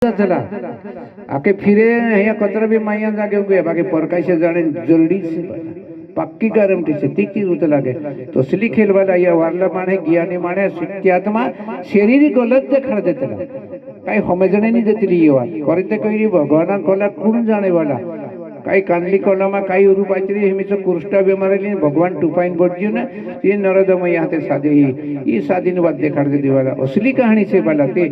चला आके फिरे यहाँ कचरा भी माइया जागे होंगे बाकी परकाई से जाने जल्दी से पक्की गारंटी से तीखी उत लागे तो असली खेल वाला या वारला माने ज्ञानी माने शित्यात्मा शरीर गलत देखा देते कई समझने नहीं देती ये बात करते कहीं भगवान कला कौन जाने वाला काही कांदली कोलामा काही उरुपायत्री हेमीचं कुष्ठा बेमारली भगवान टुपाइन बढ़ियो ना ये नरदमय यहाँ ते साधे ये साधी ने बात देखा दे दीवाला असली कहानी से बाला ते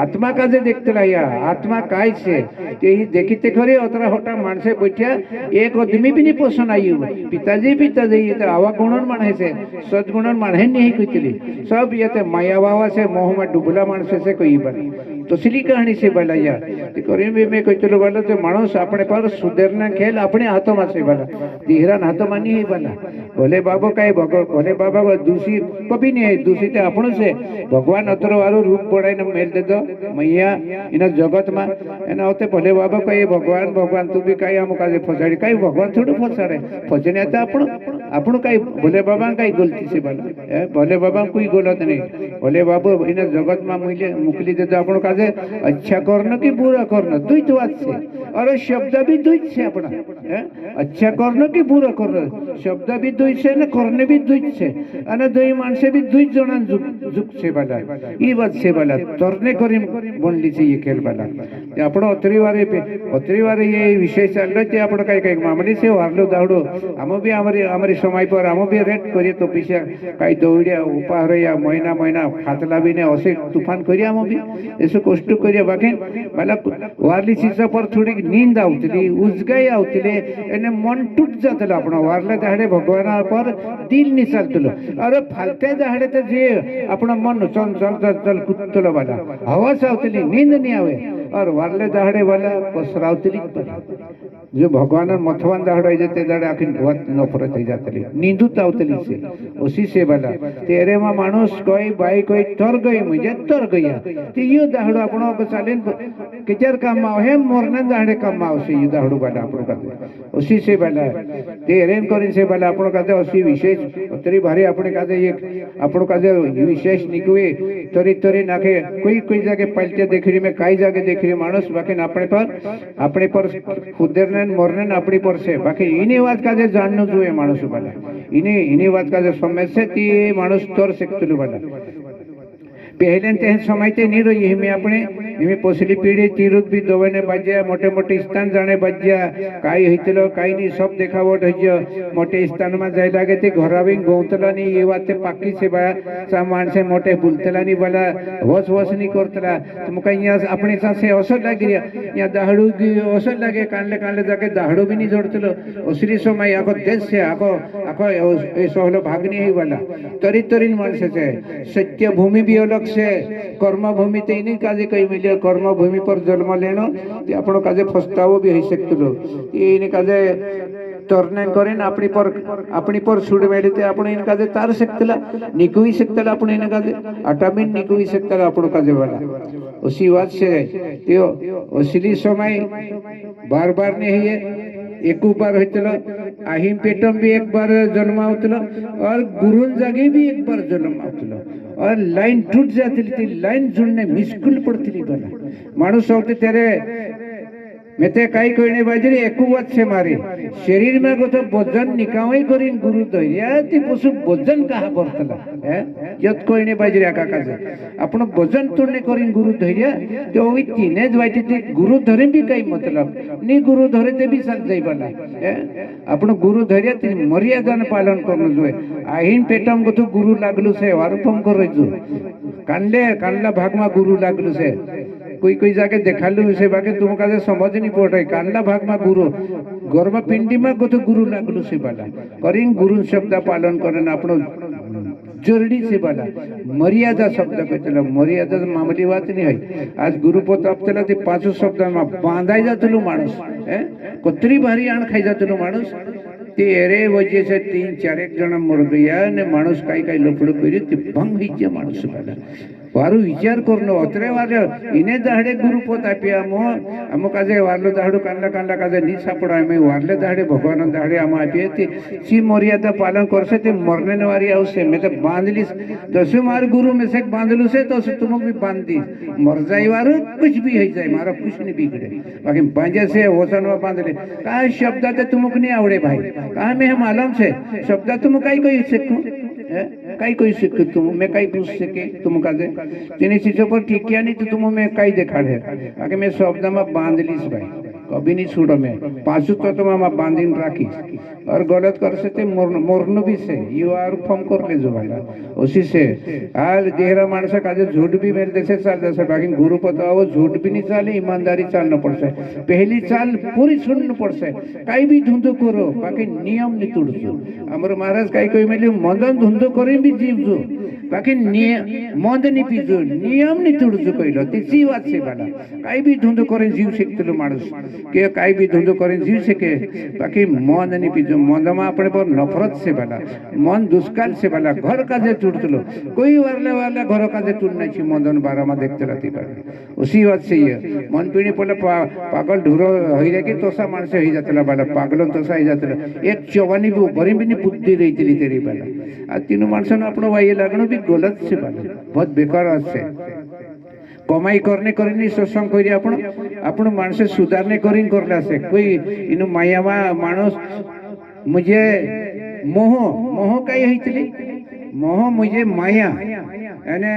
आत्मा का जे देखते ला या आत्मा काय से ते ही देखते खरे अतरा होटा माणसे बैठ्या एक आदमी भी नहीं पोषण आयु पिताजी ये तो आवा गुणन माने से सद्गुणन माने नहीं कुचली सब ये ते माया बावा से मोह में डुबला माणसे से कोई बने तो असली कहानी से बाला या ते करीम में कोई चलो बाला तो माणस अपने पर सुधरना खेल अपने हाथों में से बना धीरा हाथों में नहीं बना भोले बाबा का भोले बाबा दूसरी कभी नहीं है दूसरी तो अपन से भगवान अतरो वारो रूप बढ़ाई ने मेल दे दो मैया इन जगत में एना होते भोले बाबा का ये भगवान भगवान तू भी कई आम का फसाड़ी कई भगवान थोड़ा फसाड़े फसने आता अपन अपन कई भोले बाबा कई गलती से बना भोले बाबा कोई गलत नहीं भोले बाबा इन जगत में मुकली दे दो अपन का अच्छा करना कि बुरा करना दुई बात से और शब्द भी दुई से अपना अच्छा करना कि बुरा करना शब्द भी दुई से ना करने भी दुई से अना दुई मानसे भी दुई जना जुक से वाला ये बात से वाला तरने करी बनली से ये खेल वाला आपण अतरी वारे ये विषय चल रहा है आपण काही काही मामली से वारलो दावडो आम भी हमारी समय पर आम भी रेट करिए तो पीछे काही दौड़िया उपहार या महीना खातला भी ने ऐसे तूफान करिए आम भी ऐसे कष्ट करिए बाकी मतलब वारली चीज पर थोड़ी नींद आउतली उजगाई आउतले एने मन टूट जातलो आपण वारले दाहडे भगवान पर दिल नहीं चलतलो अरे फालते दाहडे तो जे आपण मन चल चल चल चल कुत्तलो वाला आवाज आउतली नींद नहीं आवे और वारले दाहडे वाला कसराउतली जो भगवान मथवान दाहड़े जाते दाड़े आखिर बहुत नफरत हो जाती नींदू तावतली से उसी से वाला तेरे में मानुष कोई बाई कोई तर गई मुझे तर गया तो ये दाहड़ो अपनों को चालेन किचर काम है मोरने दाहड़े काम से ये दाहड़ो वाला अपनों का उसी से वाला तेरे करें से वाला अपनों का उसी विशेष तेरी भारी अपने का ये अपनों का विशेष निकुए तरी नाके कोई जाके पलटे देख रही में कई जाके देख रही मानुष बाकी अपने पर खुदरने मरने अपनी पर से बाकी इन्हीं बात का जे जानना जो है मानुष वाला इन्हीं बात का जो समझ से ती मानुष तोर सकते वाला पहले ते समय ते नहीं रही हमें अपने हमें पोसली पीढ़ी तीरुत भी दोवेने बज्या मोटे मोटे स्थान जाने बज्या काई हितलो काई नहीं सब देखावट हो मोटे स्थान में जाए लगे ते घरावी गौतला नहीं ये बात पाकी से बा सामान से मोटे बुलतला नहीं वाला वस नहीं करतला तुम कहीं अपने साथ से असर लग गया यहाँ दाहड़ू असर लगे कानले जाके दाहड़ू भी नहीं जोड़तलो असली समय आको देश से आको सहलो भागनी ही वाला तरी मानसे से सत्य भूमि भी अलग से कर्मभूमि ते नहीं काजे कई मिले कर्मभूमि पर जन्म लेनो आपण काजे फस्तावो भी हो सकतो ये काजे तरने करेन अपनी पर सुड़ मेडते आपण इन काजे तार सकतला निकुई सकतला आपण इन काजे अटामिन निकुई सकतला आपण काजे वाला उसी बात से त्यो असली समय बार नहीं है एक बार होतलो आहिम पेटम भी एक बार जन्म होतलो और गुरुन जागे भी एक बार जन्म होतलो और लाइन टूट जाती थी लाइन जुड़ने मुश्किल पड़ती बना मानुष होते तेरे मैं ते काई कोई नहीं बाजरी एक बात से मारे शरीर में को तो वजन निकावई करी गुरु धैर्या ती पशु वजन कहा बरतला है यत कोई नहीं बाजरी आका काजे आपण वजन तोड़ने करी गुरु धैर्या तो ओई तीने द्वाइती थी गुरु धरे भी कई मतलब नी गुरु धरे ते भी सक जाई बना है आपण गुरु धैर्या ती मर्यादा पालन करनो जोए आहीन पेटम को तो गुरु लागलु से वारुपम कर जो कांडला भाग में गुरु लागलु से कोई जाके देखालु से बाकी तुम का समझ नहीं पड़े कांडला भाग में गुरु गर्भ पिंडी में को तो गुरु लागलु से बाला करिंग गुरु शब्द पालन करन आपण जरूरी से बाला मर्यादा शब्द कहते मर्यादा मामूली बात नहीं है आज गुरु प्रताप चला ते 5 शब्द में बांधाई जातलु मानुष कतरी भारी आण खाई जातलु मानुष ते एरे वजह से 3-4 एक जन मर गया ने मानुष काई लफड़ करी ते भंग ही मानुष बाला वारू विचार करणं अत्रे वाले इने दाहडे गुरुपोत आपी आम काजे वारलो दाहडू कांदा कांदा काजे नी सापड़ा आम वारले दाहडे भगवान दाहडे आम आपी सी मर्यादा पालन करसे ते मरने वारी आवश्य मैं तो बांधली दसु मार गुरु में से बांधलू से तो तुम भी बांध दी मर जाए वारो कुछ भी है जाए मारा कुछ नहीं बिगड़े बाकी बांधे से वचन में बांध ले कहा शब्द तुमको नहीं आवड़े भाई कहा मैं मालूम से शब्द तुम कई कोई सीखू कई कोई सीख तुम मैं कई पूछ सके तुम का दे तीन चीजों पर ठीक किया नहीं तो तुम मैं कई देखा है बाकी मैं शब्द में बांध लीस भाई कभी नहीं छोड़ो मैं पांचों तत्व में बांधी राखी और गलत कर सकते मोरनु भी से यू आर फॉर्म कर ले जो वाला उसी से आज देहरा मानस का झूठ भी मेरे देश चाल जैसे बाकी गुरु पता वो झूठ भी नहीं चाले ईमानदारी चालना पड़से पहली चाल पूरी सुनना पड़से कई भी धुंधो करो बाकी नियम नहीं तोड़ो अमर महाराज कई कोई मिले मदन धुंधो करें भी जीवजो बाकी मद नहीं पीजो नियम नहीं तोड़ो कहलो तीसरी बात से वाला कई भी धुंधो करें जीव सीखते मानस के कई भी धुंधो करें जीव सीखे बाकी मद नहीं पीजो मन में अपने पर नफरत से वाला मन दुष्काल से वाला घर काजे टूटलो कोई वारले वाला घर काजे टूटना चाहिए मदन बारा में देखते रहती पर उसी बात से ये मन पीढ़ी पहले पागल ढूरो हो जाए तोसा मानस हो जाता वाला पागल तोसा हो जाता एक चौवानी भी बड़ी भी नहीं बुद्धि रही थी तेरी वाला आ तीनों मानस अपना वाई लगना भी गलत से वाला बहुत बेकार से कमाई करने करनी सत्संग करी आपण मानस सुधारने करी करला से कोई इनु मायामा मानस मुझे मोह मोह कई होइतली मोह मुझे माया एने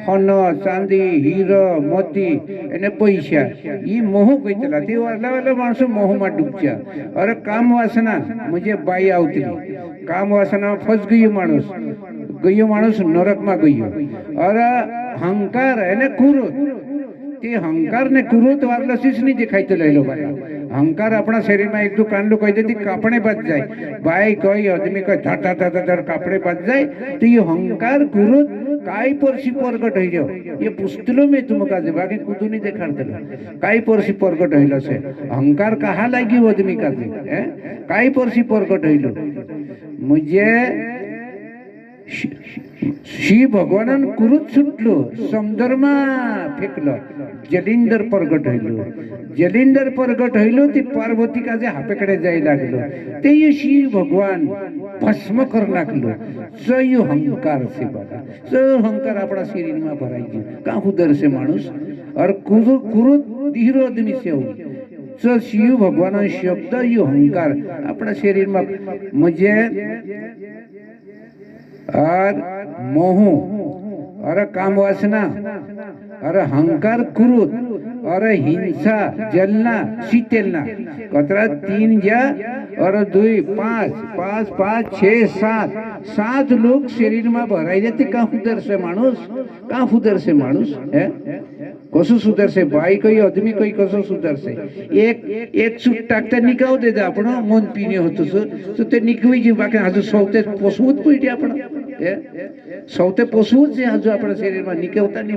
हन चांदी हीरो मोती एने पैसा ये मोह कइतला ते वाला वाला मानस मोह में डूबचा और काम वासना मुझे बाई आवतली काम वासना फंस गई मानस नरक में गयो और अहंकार एने कुरोध ते अहंकार ने कुरोध वाला चीज नहीं दिखाई तो ले लो भाई अहंकार अपना शरीर में एक दो कांडो कह देती कापड़े बच जाए भाई कोई आदमी का धटा धटा कापड़े बच जाए तो ये अहंकार कुरोध काई परसी प्रकट हो जाओ ये पुस्तलों में तुम का दे बाकी कुछ नहीं देखा काई परसी प्रकट होइलो से अहंकार कहा लगी आदमी का दे काई परसी प्रकट होइलो मुझे शिव भगवान कुरुत सुटलो समदरमा फेकलो जलिंदर प्रगट हइलो ती पार्वती का जे हापेकडे जाय लागलो ते ये शिव भगवान भस्म कर नाखलो सो यो अहंकार से बड़ा सो अहंकार अपना शरीर में भराई का उधर से मानुष और कुरुत धीरो आदमी से हो सो शिव भगवान शब्द यो अहंकार अपना शरीर में मुझे और मोह और काम वासना और अहंकार क्रोध और हिंसा जलना शीतलना कतरा 3 जा और 2 5 5 5 6 7 7 लोग शरीर में भराई जाते का उधर से मानुष है कसो सुधर से भाई कोई आदमी कोई कसो सुधर से एक सूट टाकता निकाव दे दा आपण मन पीने होतो सो ते निकवी जी बाकी आज सौते पशुत पीटे आपण सौते पशुत जे आज आपण शरीर में निकवता नहीं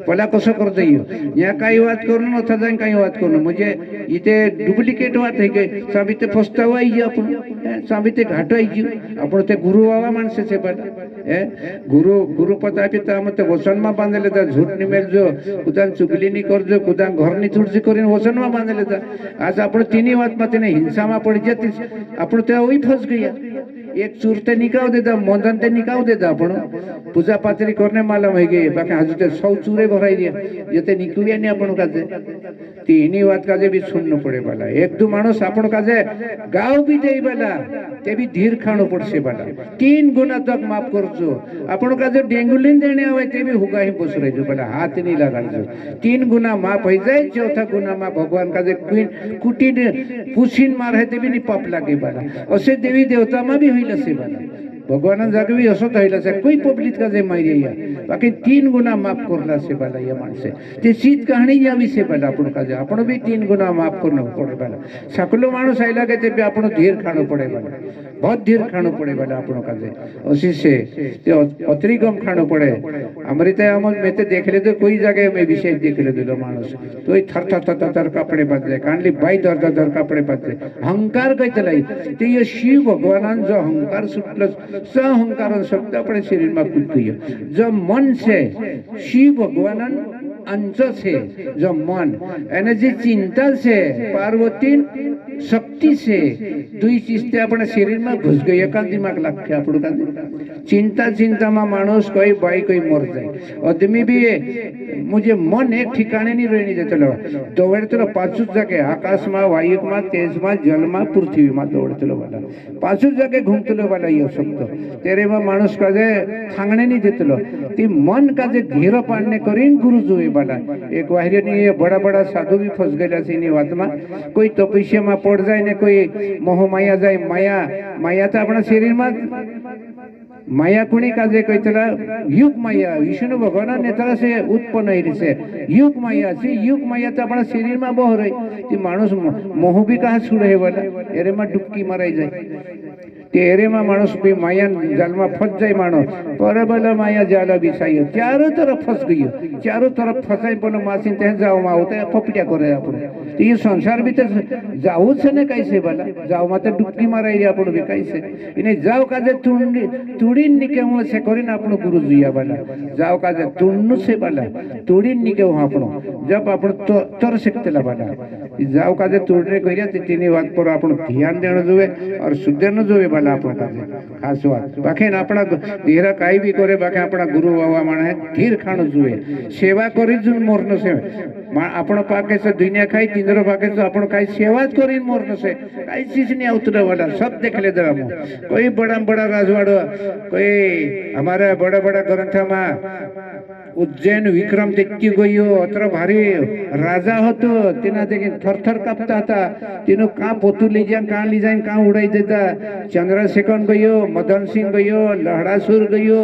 पला कसो कर दइयो या काही बात करू न था जाय काही बात करू मुझे इते डुप्लीकेट बात है के साबिते पछतावा आई आपण साबिते घाट आई आपण ते गुरु बाबा मानसे से पला गुरु पता पिता मत वचन में बांधले था झूठ नहीं मेल जो कुदान चुगली नहीं कर जो कुदान घर नहीं छुटसी करें वचन में बांधले था आज आपण तीनी बात मत ने हिंसा में पड़ जाती आपण ते वही फंस गया एक चूर ते निकाव देता मदन ते निकाव देता आपण पूजा पातरी करने मालूम है गए बाकी आज ते 100 चूरे भराई दिया जते निकुया नहीं आपण काजे तीनी बात काजे भी सुननो पड़े वाला एक दो मानुस आपण काजे गाव भी देई वाला ते भी धीर खानो पड़से वाला 3 गुना तक माफ करजो आपण काजे डेंगुलिन देने आवे ते भी हुगा ही बस रही जो वाला हाथ नहीं लगाजो 3 गुना माफ हो जाए चौथा गुना में भगवान काजे कुटी पुछिन मार है ते भी नहीं पाप लागे वाला असे देवी देवता में भी होइला से वाला भगवान जागे भी असत होइला से कोई पब्लिक का जे मारिया बाकी 3 गुना माफ करला से वाला ये मानसे ते सीत कहानी जावी से वाला आपण का जे आपण भी 3 गुना माफ करनो पड़े वाला सकलो मानुस आइला के ते आपण धीर खानो पड़े वाला बहुत धीर खानो पड़े वाला आपण का जे उसी से ते अतरी कम खानो पड़े अमृता अमल में ते देख ले तो कोई जगह में विशेष देख ले दो मानुस तो थर थर थर कपड़े बच जाए कांडली बाई दर दर कपड़े बच जाए अहंकार कई चलाई ते ये शिव भगवान जो अहंकार सुटल સહંકાર શબ્દ આપણે શરીરમાં કૂદ ગયો. જો મન છે શિવ ભગવાન અંશ છે, જો મન એને જે ચિંતા છે પાર્વતી શક્તિ છે, दुई चीज ते अपने शरीर में घुस गई. एका दिमाग लागे આપણું કાંઈ चिंता चिंता में मानुष कोई भाई कोई मर जाए. आदमी भी मुझे मन एक ठिकाने नहीं रहने देते लो दौड़ते लो पाछू जगह आकाश में वायु में तेज में जल में पृथ्वी में दौड़ते लो वाला पाछू जगह घूमते लो वाला ये शब्द तेरे में मानुष का जे थांगने नहीं देते लो ती मन का जे घेरो पाड़ने करीन गुरु जोए वाला. एक वाहिर नहीं ये बड़ा बड़ा साधु भी फंस गया सी बात में. कोई तपस्या में पड़ जाए ने कोई मोह माया जाए. माया माया तो अपना शरीर में माया कुणी काजे कहतला युग माया विष्णु भगवान ने तरह से उत्पन्न होई से युग माया से युग माया तो अपना शरीर में बह रही ती मानुष मोह भी कहा छुड़े वाला एरे में डुबकी मराई जाए. तेरे में मानुष भी माया जाल में फंस जाए. मानो पर बल माया जाल बिसाई चारों तरफ फंस गई. चारों तरफ फंसाई पण मासी ते जाओ में होता है पपटिया करे आपण. ये संसार भी तो जाऊ छे ने कैसे बला जाओ में तो डुबकी मराई आपण भी कैसे इने जाओ काजे तुड़ी निकेव से करीन आपण गुरु जिया बला जाओ काजे तुन्नु से बला तुड़ी निकेव आपण जब आपण तर सकतेला बला जाओ काजे तुड़ने करिया तेनी बात पर आपण ध्यान देनो जोवे और शुद्ध न जोवे बला आपण काजे खास बात बाकी अपना धीरा काई भी करे बाकी अपना गुरु बाबा माने धीर खाणो जोवे सेवा करी जुन मोरनो से आपण पाके से दुनिया खाई तिंदरो पाके से आपण काई सेवा करी मोरनो से काई चीज नहीं उतरे वाला सब देख ले दरा कोई बड़ा बड़ा राजवाड़ो कोई हमारे बड़ा बड़ा ग्रंथ में उज्जैन विक्रम देखी गयो अत्र भारी राजा હતો તેના તે થરથર કાપતા હતા તેનો કા પોતું લઈ જાય કા લઈ જાય કા ઉડાઈ દેતા. ચંદ્રશેખર ગયો મદન સિંહ ગયો લહડાસુર ગયો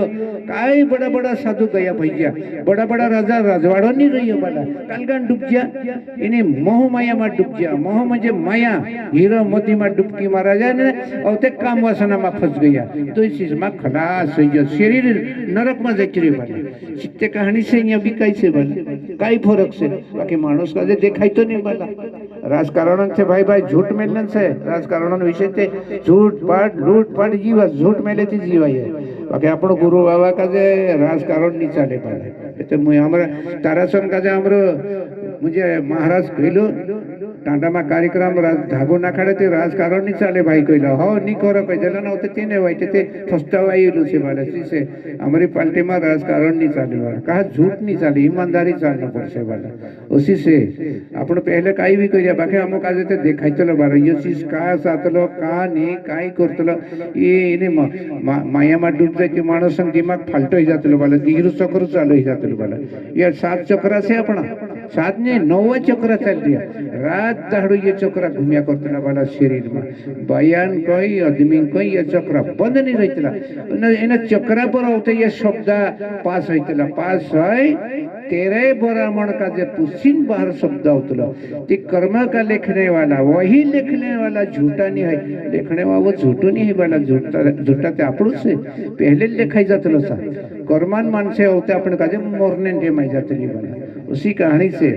કાઈ બડા બડા સાધુ ગયા ભૈયા બડા બડા રાजा राजवाड़ो नहीं रहियो बड़ा कालगान डूब गया इने मोह माया में डूब गया. मोह म्हणजे माया हीरा मोती में डुबकी मारा जाए ने और ते काम वासना में फंस गया तो इस चीज में खलास हो गया. शरीर नरक में जचरी वाला चित्ते कहानी से यहाँ भी कैसे बने कई फरक से बाकी मानुष का देखाई तो नहीं बना. राजकारण से भाई भाई झूठ मेलन से राजकारण विषय थे झूठ पाठ लूट पाठ जीवा झूठ मेले थी जीवाई है बाकी आपण गुरु बाबा का जे राजकारण नहीं चले पाए तो मुझे हमारा तारासन का जे हमरो मुझे महाराज कहलो टाटा में कार्यक्रम धागो ना खाड़े ते राजकारण नहीं चाले भाई कहला हो नहीं करो कह देला ना होते तीने भाई ते फस्तावाईलू से वाला से हमारी पार्टी में राजकारण नहीं चाले वाला कहा झूठ नहीं चाले ईमानदारी चालना पड़से वाला उसी से आपण पहले काई भी करिया बाकी अमुक आज ते देखायतलो बार ये चीज का सातलो का नहीं काई करतलो ये इने माया में डूब जाती माणस दिमाग फाल्टो ही जातलो वाला धीर चक्र चालू ही जातलो वाला ये 7 चक्र से अपना 7 ने 9 चक्र चल दिया रात दाड़ो ये चक्र घूमिया करतला वाला शरीर में बयान कोई आदमी कोई ये चक्र बंद नहीं रहतला एना चक्र पर होते ये शब्द पास होतला पास है तेरे ब्राह्मण का जे पुष्चिन बाहर शब्द होतला ते कर्म का लिखने वाला वही लिखने वाला झूठा नहीं है लिखने वाला वो झूठो नहीं है वाला झूठा ते आपड़ू से पहले लिखाई जातलो सा कर्मान मानसे होते अपन का जे मोरने दे माई जातली वाला उसी कहानी से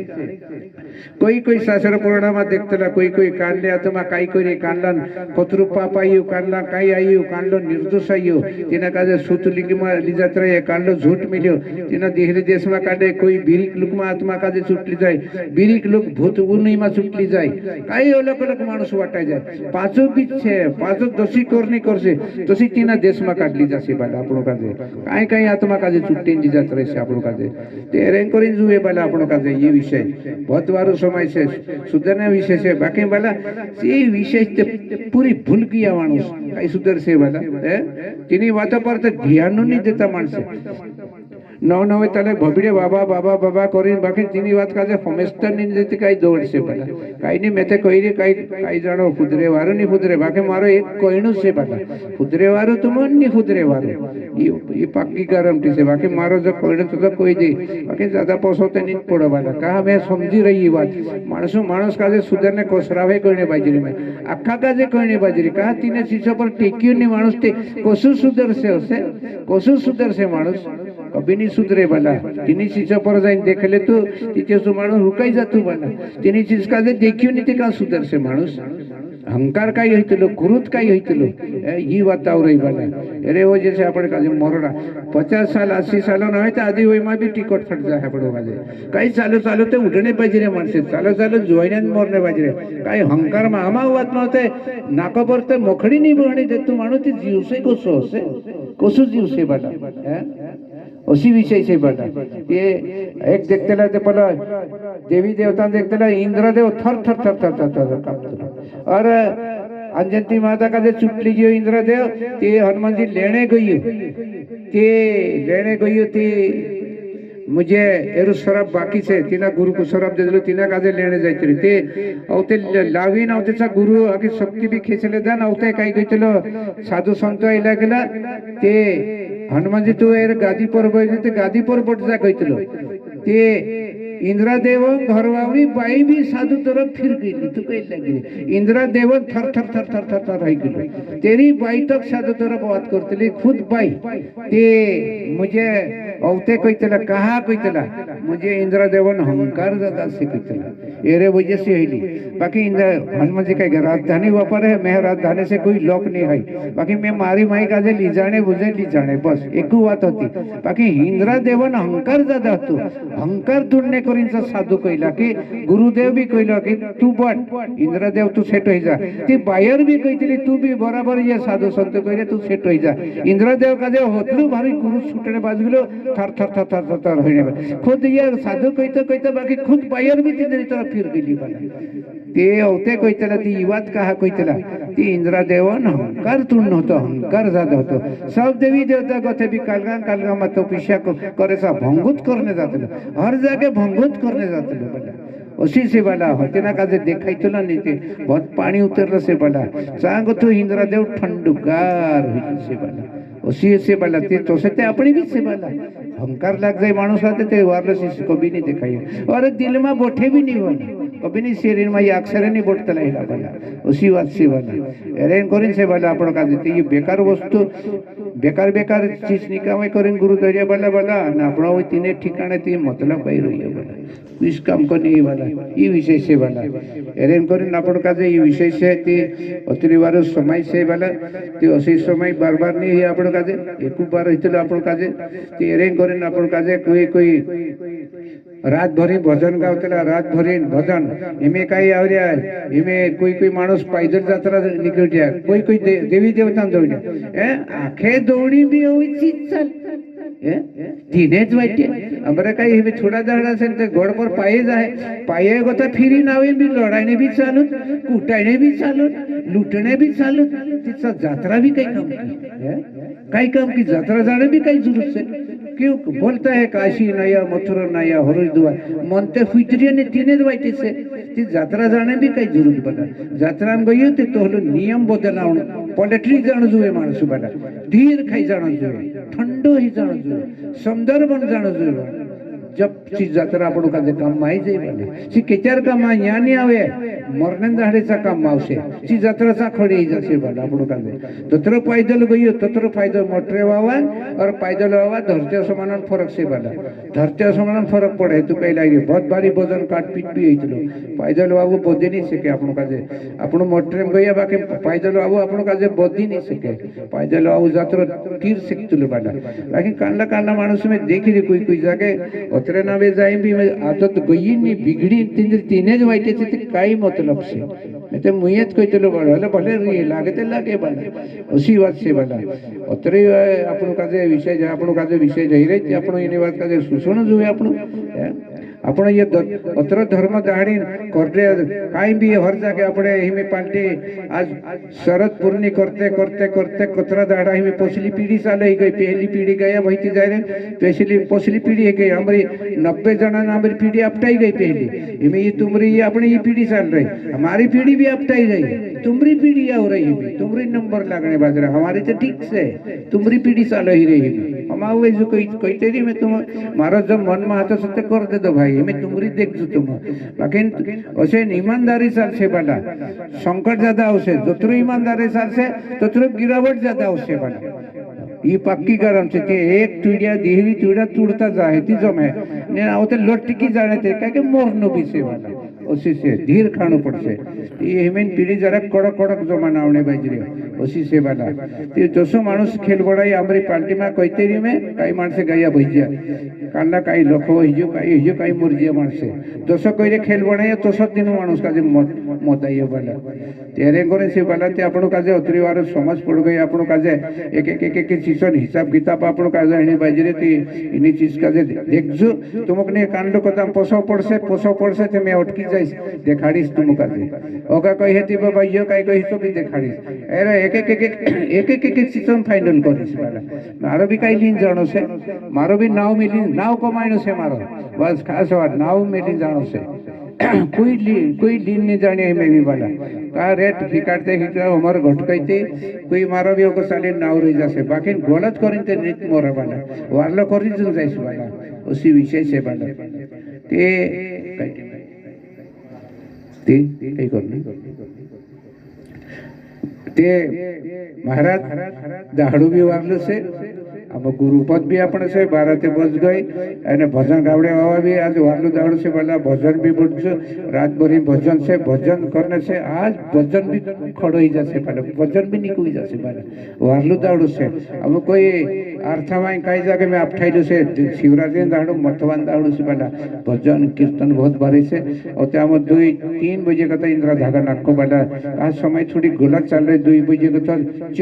कोई कोई शास्त्र पुराण में देखतला कोई कोई कांडले आत्मा काई कोई कांडलन कोतरु पापायु कांडला काई आयु कांडलो निर्दोष आयु तेना काजे सुतलिकी में लीजात रहे कांडलो झूठ मिल्यो तेना देहरे देश में काढे कोई बीरिक लुक में आत्मा काजे छूटली जाय बीरिक लुक भूत उनी में छूटली जाय काई अलग अलग माणूस वाटाय जाय पाछो बीच छे पाछो दोषी करनी करसे तोसी तेना देश में काढली जासे बाला आपणो काजे काई काई आत्मा काजे छूटी लीजात रहे आपणो काजे ते रेंग करीन जुए बाला आपणो काजे ये विषय बहुत वारो समय से सुधरने विषय से बाकी वाला ये विषय पूरी भूल गया मानुष कई सुधर से वाला तेनी बातों पर तो ध्यान नहीं देता मानस नव नवे तले भबड़े बाबा बाबा बाबा करीन बाकी तेनी बात का जे फमेस्टर नहीं देती कई दौड़ से वाला कई नहीं मैं तो कही रे कई जानो फुदरे वारो नहीं फुदरे बाकी मारो एक कोइनु से वाला फुदरे वारो तो मन नहीं फुदरे वारो ये पक्की गारंटी से बाकी मारो जो कोइनु तो कोई दे बाकी ज्यादा पोसोते नहीं पड़ो वाला कहा मैं समझी रही बात मानसो मानस का जे सुधरने कोसरावे कोइने बाजरी में अक्खा का जे कोइने बाजरी कहा तीने चीजों पर टेक्यू नहीं मानुस ते कोसु सुधर से होसे कोसु सुधर से मानुस कभी नहीं सुधरे वाला तीनी चीजों पर जाइन देख ले तो तीचे सो मानुस रुकाई जातु वाला तीनी चीज का जे देखियो नहीं ते का सुधर से मानुस अहंकार काय होइतलो क्रोध काय होइतलो ई बताव रही वाला अरे वो जैसे अपने का मरना 50 साल 80 साल न तो आधी वही में भी टिकट फट जाए अपने वाले काही चालू चालू ते उठणे पाहिजे रे माणसे चालू चालू जोईने मरणे पाहिजे रे काही अहंकार में आमा वात नव्हते नाका परते मोखडी नहीं बहणी ते तू माणूस ती जीवसे कसो असे कसो जीवसे बाटा अशी विषय से बाटा ये एक देखतेला ते पला देवी देवता देखतेला इंद्रदेव थर थर थर थर थर थर कांपतो और अंजंती माता का जो चुटली गयो इंद्रदेव ते हनुमान जी लेने गयो ते मुझे एरु शराब बाकी से तिना गुरु को शराब दे दिलो तिना काजे लेने जायतरी ते औते लावीन औतेचा गुरु आगे शक्ती भी खेचले दान औते काय गयतलो साधू संत आइला गेला ते हनुमान जी तू एर गादी पर बजे ते गादी पर बट जा गयतलो ते इंद्रदेव घरवावी बाई भी साधु तरफ फिर गई तो कही लगी इंद्रदेव थर थर थर थर थर थर रह गई तेरी बाई तक साधु तरफ बात करते खुद बाई ते मुझे औते कोई तला कहा कोई तला मुझे इंद्रदेवन अहंकार ज्यादा से कोई तला एरे वजह से हिली बाकी इंद्र हनुमान जी का राजधानी वापर है मैं राजधानी से कोई लोक नहीं है बाकी मैं मारी माई का ली जाने बुझे ली जाने बस एक बात होती बाकी इंद्रदेवन अहंकार ज्यादा होतो अहंकार दूरने साधू कहला कि गुरुदेव भी कहला कि तू बट इंद्रदेव तू सेट हो जा ती बायर भी कहती तू भी बराबर ये साधु संत कहले तू सेट हो जा इंद्रदेव का जो होतलू भारी गुरु छुटने बाज गलो थर थर थर थर थर होने खुद ये साधु कहते कहते बाकी खुद बायर भी तेरी तरफ फिर गेली बना ते होते कहतला ती ई बात कहा कहतला ती इंद्रदेवन अहंकार तुण होतो अहंकार ज्यादा होतो सब देवी देवता कथे भी कालगा मत पिशा करे सा भंगुत करने जाते हर जगह भंगुत करने जाते बला अशी से बला होते ना का देखायतला नहीं ते बहुत पानी उतरलं से बला सांग तो इंद्रदेव ठंडुगार होईल से बला अशी से बला ते तसे ते अपनी भी से बला अहंकार लग जाए माणूस आते ते वारले से कभी नहीं दिखाई और दिल में बोठे भी नहीं होने कभी नहीं शरीर में ये अक्षर नहीं बोटता हिला बला उसी बात से बला अरेंज करें से बला आपण का देते ये बेकार वस्तु बेकार बेकार चीज निकामे करें गुरु दरिया बला बला ना आपण वो तीने ठिकाने ती मतलब पाई रही है बला इस काम को नहीं बला ये विषय से बला अरेंज करें आपण का ये विषय से ती अतरी बार समय से बला ती असी समय बार बार नहीं है आपण का एक बार हितलो आपण का ती अरेंज करें आपण का कोई रात भरी भजन गावतला रात भरी भजन इमे काही आवऱ्या इमे कोई माणूस पैदल जात्रा निकळट्या कोई देवी देवता दौड्या आखे दौडी भी होईची चल तीनेच वाटे हमरा काही हे थोडा दाडा असेल तर घोड पर पाये जाय पाये गोता फिरी नावे भी लढाईने भी चालू कुटाईने भी चालू लुटणे भी चालू तिचा जात्रा भी काही काम की जात्रा जाणे भी काही जरूरत है क्यों बोलता है काशी नया मथुरा नया हरिद्वार मनते हुईतरी ने तीने वाईटे से ती जात्रा जाने भी काही जरूरत बता जात्रा में गयो ते तो नियम बदलावण पोलिट्री जाण जुए माणस बता धीर खाई जाण जुए ठंडो ही जाण जुए संदर्भ जाण जुए जब चीज जात्रा आपण का काम माई जाई वाले सी केचार का मा यानी आवे मरने दाढेचा काम आवशे सी जात्राचा खडी जासे वाला आपण का तत्र पैदल गयो तत्र फायदा मोटरे वावा और पैदल वावा धरते समान फरक से वाला धरते समान फरक पड़े तो कई लागे बहुत भारी वजन काट पीट भी होइतलो पैदल वावो बोधी नहीं सके आपण का आपण मोटरे में गया बाकी पैदल वावो आपण का बोधी नहीं सके पैदल वावो जात्रा तीर सकतलो वाला बाकी कांडा कांडा माणूस में देखी कोई जगह उतरे नावे जाए भी आदत गई नहीं बिगड़ी तीने ज वाईटे से काही मतलब से मैं तो मुयत कहतलो बडले भले रे लागते लागे बडा उसी बात से बडा उतरे आपण का विषय आपण का विषय जई रे ते आपण एनी बात का सुसण जुए आपण ये अत्र धर्म दाहडी करते काही भी हर जगह अपने हिमे पाल्टी आज शरद पूर्णी करते करते करते कतरा दाड़ा हिमे पोसली पीढ़ी साल ही गई पहली पीढ़ी गया वही जाए रे पोसली पीढ़ी है गई हमारी 90 जना हमारी पीढ़ी अपटाई गई पहली हिमे ये तुमरी ये अपने ये पीढ़ी साल रही हमारी पीढ़ी भी अपटाई गई तुमरी पीढ़ी हो रही है तुमरी नंबर लगने बाज रहा हमारे तो ठीक से तुमरी पीढ़ी साल ही रही हमारे जो कोई तेरी में तुम मारो जब मन में हाथ सत्य कर दे दो भाई मैं तुमरी देख जो तुम बाकी असे ईमानदारी साल से बना संकट ज्यादा उसे जोतरो ईमानदारी साल से तोतरो गिरावट ज्यादा उसे बना ये पक्की गरम से ते एक तुड़िया देहरी तुड़ा तुड़ता जाए ती जमे ने आवते लटकी जाने ते का के मोरनो भी से बना उसी से धीर खाणु पड़से ये हेमेन पीढ़ी जरा कड़क कड़क जमाना आवने बाजरी उसी से वाला ते जसो माणूस खेल बड़ाई आमरी पार्टी में कहते रही में काई माणसे गया भैया काला काई लखो हिजो काई मुर्जिया माणसे जसो कइरे खेल बड़ाई तसो दिन माणूस काजे मत आइयो वाला तेरे करे से वाला ते आपणो काजे अतरीवार समाज पड़ गई आपणो काजे एक एक एक चीज हिसाब किताब आपणो काजे एनी बाजरी ती इनी चीज काजे देखजो तुमकने कांडो कदम पोसो पड़से ते मैं अटकी जाइस देखाड़ीस तुम काजे ओका कहि हेती बाबा यो काई कहि तो भी देखाड़ीस एरा एक चीज फाइनल करिस वाला मारो भी काई लीन जानो से मारो भी नाव मिली नाव कमाइनो से मारो बस खास बात नाव मिली जानो से कोई लीन नहीं जाने में भी वाला का रेट हिकाड़ते हमारे घटकाइते कोई मारो भी ओको साले नाव रही जासे बाकी गलत करिनते नित मोरा वाला वारलो करि जन जाइस वाला उसी विषय से वाला ते कई करनी ते महाराज दाड़ू भी वारलो से अब गुरुपद भी अपने से 12 ते बज गए एने भजन गावड़े बाबा भी आज वारलू दाड़ू से वाला भजन भी बुझो रात भरी भजन से भजन करने से आज भजन भी खड़ो ही जासे पहले भजन भी निकल जासे पहले वारलू दाड़ू से अब कोई अर्थमाई कई जगह में अपठाइलू से शिवराज दाड़ू मतवान दाड़ू से पहला भजन कीर्तन बहुत बारी से और ते हम 2-3 बजे का इंदिरा धागा नाको वाला आज समय थोड़ी गलत चल रही 2 बजे का तो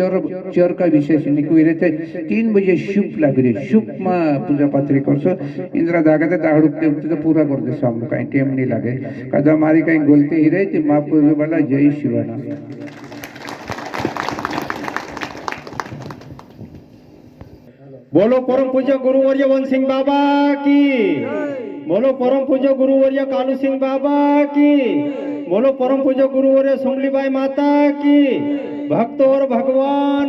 चोर का विशेष निकल रहे थे 3 बजे शुभ लग रही शुभ में पूजा पात्री करसो इंदिरा धागा ते दाड़ू तो पूरा कर दे हम कहीं टाइम नहीं लगे कदा हमारी कहीं गलती ही रही थी माफ कर वाला जय शिवाना बोलो परम पूज्य गुरुवर्य वन सिंह बाबा की बोलो परम पूज्य गुरुवर्य कालू सिंह बाबा की बोलो परम पूज्य गुरुवर्य सुमलीबाई माता की भक्त और भगवान